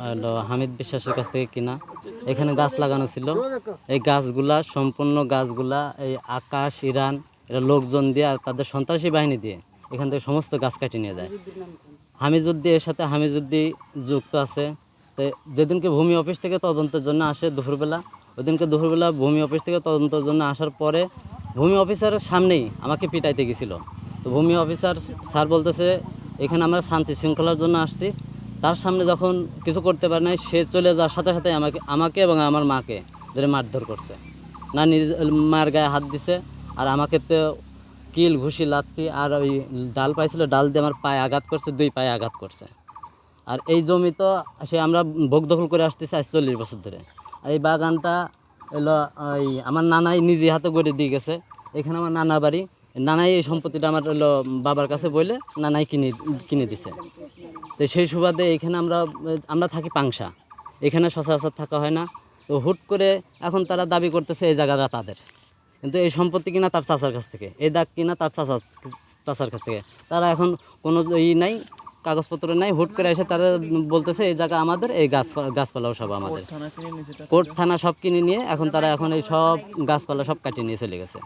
হলো হামিদ বিশ্বাসের কাছ থেকে কিনা। এখানে গাছ লাগানো ছিল, এই গাছগুলা সম্পূর্ণ গাছগুলা এই আকাশ ইরান এরা লোকজন দিয়ে আর তাদের সন্ত্রাসী বাহিনী দিয়ে এখান থেকে সমস্ত গাছ কাটি নিয়ে যায়। হামিজুদ্দি এর সাথে হামিজুদ্দি যুক্ত আছে। তো যেদিনকে ভূমি অফিস থেকে তদন্তের জন্য আসে দুপুরবেলা, ওইদিনকে দুপুরবেলা ভূমি অফিস থেকে তদন্তের জন্য আসার পরে ভূমি অফিসারের সামনেই আমাকে পিটাইতে গেছিলো। তো ভূমি অফিসার স্যার বলতেছে এখানে আমরা শান্তি শৃঙ্খলার জন্য আসছি, তার সামনে যখন কিছু করতে পারে নাই সে চলে যাওয়ার সাথে সাথে আমাকে এবং আমার মাকে ধরে মারধর করছে, না নিজ মার গায়ে হাত দিছে, আর আমাকে তো কিল ঘুষি লাত্তি আর ওই ডাল পাইছিল ডাল দিয়ে আমার পায়ে আঘাত করছে, 2 পায়ে আঘাত করছে। আর এই জমি তো সে আমরা ভোগ দখল করে আসতেছি 40 বছর ধরে। আর এই বাগানটা হলো ওই আমার নানাই নিজে হাতে গড়ে দিয়ে গেছে। এখানে আমার নানা বাড়ি, নানাই এই সম্পত্তিটা আমার হলো বাবার কাছে বলে নানাই কিনে দিছে। তো সেই সুবাদে এখানে আমরা থাকি পাংশা, এখানে সচরাচর থাকা হয় না। তো হুট করে এখন তারা দাবি করতেছে এই জায়গাটা তাদের, কিন্তু এই সম্পত্তি কিনা তার চাচার কাছ থেকে, এই দাগ কিনা তার চাচার কাছ থেকে। তারা এখন কোনো নাই, কাগজপত্র নাই, হুট করে এসে তারা বলতেছে এই জায়গা আমাদের, এই গাছপালাও সব আমাদের। কোর্ট থানা সব কিনে নিয়ে এখন তারা এই সব গাছপালা সব কাটিয়ে নিয়ে চলে গেছে।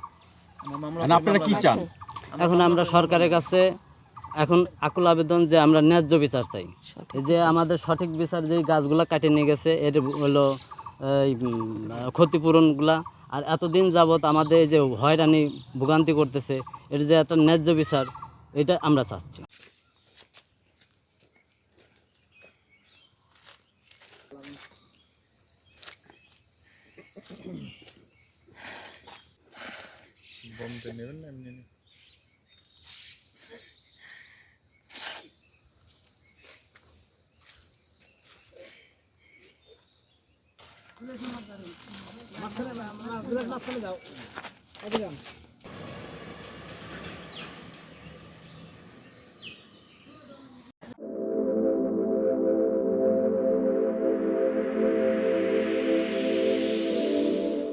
আপনারা কি চান? এখন আমরা সরকারের কাছে এখন আকুল আবেদন যে আমরা ন্যায্য বিচার চাই, যে আমাদের সঠিক বিচার, যে গাছগুলা কাটিয়ে নিয়ে গেছে এর হলো ক্ষতিপূরণগুলা, আর এতদিন যাবৎ আমাদের যে হয়রানি ভোগান্তি করতেছে এর যে একটা ন্যায্য বিচার, এটা আমরা চাচ্ছি। মাঝখানে যাও